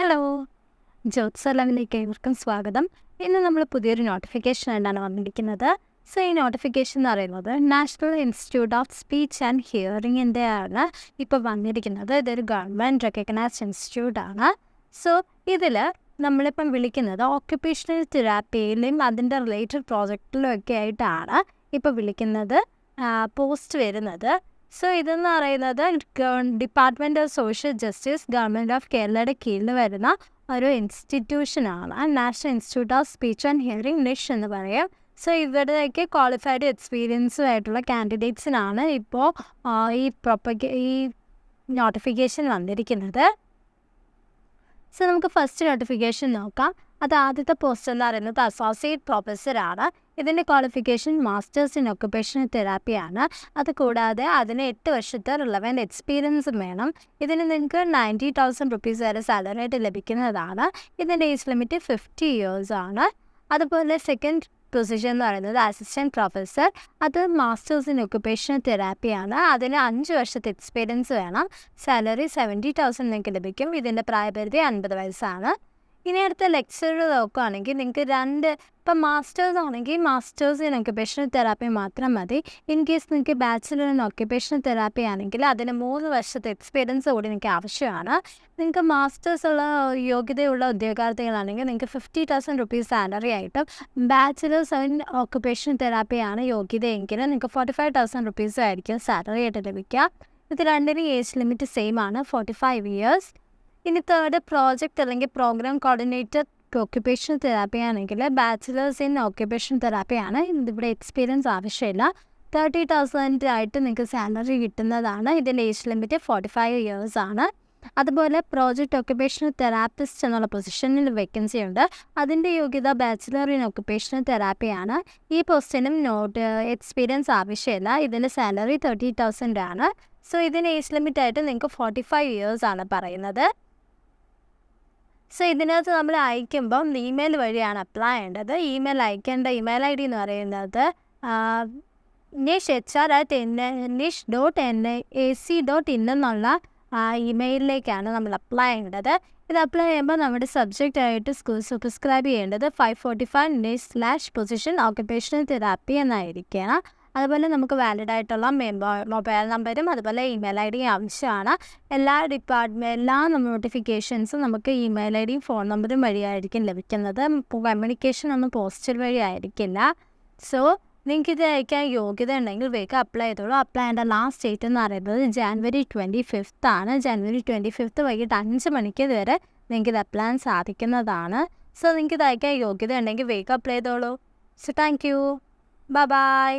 Hello, ജോത്സലമിലേക്ക് ഏവർക്കും സ്വാഗതം. ഇന്ന് നമ്മൾ പുതിയൊരു നോട്ടിഫിക്കേഷൻ ആയിട്ടാണ് വന്നിരിക്കുന്നത്. സോ ഈ നോട്ടിഫിക്കേഷൻ എന്ന് പറയുന്നത് national institute of speech and ഹിയറിങ്ങിൻ്റെ ആണ് ഇപ്പോൾ വന്നിരിക്കുന്നത്. ഇതൊരു ഗവൺമെൻറ് റെക്കഗ്നൈസ്ഡ് ഇൻസ്റ്റിറ്റ്യൂട്ടാണ്. സോ ഇതിൽ നമ്മളിപ്പം വിളിക്കുന്നത് ഓക്യുപ്പേഷണൽ തെറാപ്പിയിലും അതിൻ്റെ റിലേറ്റഡ് പ്രോജക്റ്റിലും ഒക്കെ ആയിട്ടാണ് ഇപ്പോൾ വിളിക്കുന്നത്, പോസ്റ്റ് വരുന്നത്. സോ ഇതെന്ന് പറയുന്നത് department of social justice government of കേരളയുടെ കീഴിൽ വരുന്ന ഒരു ഇൻസ്റ്റിറ്റ്യൂഷനാണ് national institute of speech and hearing NISH എന്ന് പറയും. സോ ഇവിടേക്ക് ക്വാളിഫൈഡ് എക്സ്പീരിയൻസും ആയിട്ടുള്ള കാൻഡിഡേറ്റ്സിനാണ് ഇപ്പോൾ ഈ നോട്ടിഫിക്കേഷൻ വന്നിരിക്കുന്നത്. സോ നമുക്ക് ഫസ്റ്റ് നോട്ടിഫിക്കേഷൻ നോക്കാം. അത് ആദ്യത്തെ പോസ്റ്റ് എന്ന് പറയുന്നത് അസോസിയേറ്റ് പ്രൊഫസറാണ്. ഇതിൻ്റെ ക്വാളിഫിക്കേഷൻ മാസ്റ്റേഴ്സ് ഇൻ ഒക്കുപേഷണൽ തെറാപ്പിയാണ്. അതുകൂടാതെ അതിന് 8 വർഷത്തെ റിലവൻറ്റ് എക്സ്പീരിയൻസും വേണം. ഇതിന് നിങ്ങൾക്ക് 90,000 റുപ്പീസ് വരെ സാലറി ആയിട്ട് ലഭിക്കുന്നതാണ്. ഇതിൻ്റെ ഏജ് ലിമിറ്റ് 50 ഇയേഴ്സ് ആണ്. അതുപോലെ സെക്കൻഡ് പൊസിഷൻ എന്ന് പറയുന്നത് അസിസ്റ്റൻറ്റ് പ്രൊഫസർ. അത് മാസ്റ്റേഴ്സ് ഇൻ ഒക്കുപേഷണൽ തെറാപ്പിയാണ്. അതിന് 5 വർഷത്തെ എക്സ്പീരിയൻസ് വേണം. സാലറി 70,000 നിങ്ങൾക്ക് ലഭിക്കും. ഇതിൻ്റെ പ്രായപരിധി 50 വയസ്സാണ്. ഇനി അടുത്ത ലെക്ചർ നോക്കുകയാണെങ്കിൽ നിങ്ങൾക്ക് ഇപ്പം മാസ്റ്റേഴ്സ് ആണെങ്കിൽ മാസ്റ്റേഴ്സ് ഇൻ ഒക്കുപേഷണൽ തെറാപ്പി മാത്രം മതി. ഇൻ കേസ് നിങ്ങൾക്ക് ബാച്ചിലർ ഇൻ ഒക്കുപേഷണൽ തെറാപ്പി ആണെങ്കിൽ അതിന് 3 വർഷത്തെ എക്സ്പീരിയൻസ് കൂടി നിങ്ങൾക്ക് ആവശ്യമാണ്. നിങ്ങൾക്ക് മാസ്റ്റേഴ്സ് ഉള്ള യോഗ്യതയുള്ള ഉദ്യോഗാർത്ഥികളാണെങ്കിൽ നിങ്ങൾക്ക് 50,000 റുപ്പീസ് സാലറി ആയിട്ടും ബാച്ചിലേഴ്സ് ഇൻ ഒക്കുപേഷണൽ തെറാപ്പിയാണ് യോഗ്യതയെങ്കിൽ നിങ്ങൾക്ക് 45,000 റുപ്പീസ് ആയിരിക്കും സാലറി ആയിട്ട് ലഭിക്കുക. ഇത് രണ്ടിനും ഏജ് ലിമിറ്റ് സെയിം ആണ്, 45 ഇയേഴ്സ്. ഇനി തേർഡ് പ്രോജക്റ്റ് അല്ലെങ്കിൽ പ്രോഗ്രാം കോർഡിനേറ്റർ ഒക്യുപ്പേഷണൽ തെറാപ്പി ആണെങ്കിൽ ബാച്ചിലേഴ്സ് ഇൻ ഒക്യുപ്പേഷണൽ തെറാപ്പിയാണ്. ഇതിവിടെ എക്സ്പീരിയൻസ് ആവശ്യമില്ല. 30,000 ആയിട്ട് നിങ്ങൾക്ക് സാലറി കിട്ടുന്നതാണ്. ഇതിൻ്റെ ഏജ് ലിമിറ്റ് 45 ഇയേഴ്സ് ആണ്. അതുപോലെ പ്രോജക്റ്റ് ഒക്യുപ്പേഷണൽ തെറാപ്പിസ്റ്റ് എന്നുള്ള പൊസിഷനിൽ വേക്കൻസി ഉണ്ട്. അതിൻ്റെ യോഗ്യത ബാച്ചിലർ ഇൻ ഒക്യുപ്പേഷണൽ തെറാപ്പിയാണ്. ഈ പോസ്റ്റിനും എക്സ്പീരിയൻസ് ആവശ്യമില്ല. ഇതിൻ്റെ സാലറി 30,000 ആണ്. സോ ഇതിന് ഏജ് ലിമിറ്റ് ആയിട്ട് നിങ്ങൾക്ക് 45 ഇയേഴ്സ് ആണ് പറയുന്നത്. സോ ഇതിനകത്ത് നമ്മൾ അയക്കുമ്പം ഇമെയിൽ വഴിയാണ് അപ്ലൈ ചെയ്യേണ്ടത്. ഇമെയിൽ അയക്കേണ്ട ഇമെയിൽ ID എന്ന് പറയുന്നത് nish@nish.nac.in എന്നുള്ള ഇമെയിലിലേക്കാണ് നമ്മൾ അപ്ലൈ ചെയ്യേണ്ടത്. ഇത് അപ്ലൈ ചെയ്യുമ്പോൾ നമ്മുടെ സബ്ജക്റ്റ് ആയിട്ട് സബ്സ്ക്രൈബ് ചെയ്യേണ്ടത് 545 nish/പൊസിഷൻ ഓക്യുപ്പേഷണൽ തെറാപ്പി എന്നായിരിക്കണം. അതുപോലെ നമുക്ക് വാലിഡ് ആയിട്ടുള്ള മൊബൈൽ നമ്പരും അതുപോലെ ഇമെയിൽ ID ആവശ്യമാണ്. എല്ലാ നോട്ടിഫിക്കേഷൻസും നമുക്ക് ഇമെയിൽ ID ഫോൺ നമ്പറും വഴിയായിരിക്കും ലഭിക്കുന്നത്. കമ്മ്യൂണിക്കേഷൻ ഒന്നും പോസ്റ്റൽ വഴി ആയിരിക്കില്ല. സോ നിങ്ങൾക്ക് ഇത് അയക്കാൻ യോഗ്യത ഉണ്ടെങ്കിൽ വേഗം അപ്ലൈ ചെയ്തോളൂ. അപ്ലൈ ചെയ്യേണ്ട ലാസ്റ്റ് ഡേറ്റ് എന്ന് പറയുന്നത് January 25th ആണ്. January 25th വൈകിട്ട് 5 മണിക്ക് വരെ നിങ്ങൾക്ക് ഇത് അപ്ലൈ ചെയ്യാൻ സാധിക്കുന്നതാണ്. സോ നിങ്ങൾക്ക് ഇത് അയക്കാൻ യോഗ്യത ഉണ്ടെങ്കിൽ വേഗം അപ്ലൈ ചെയ്തോളൂ. So thank you, by.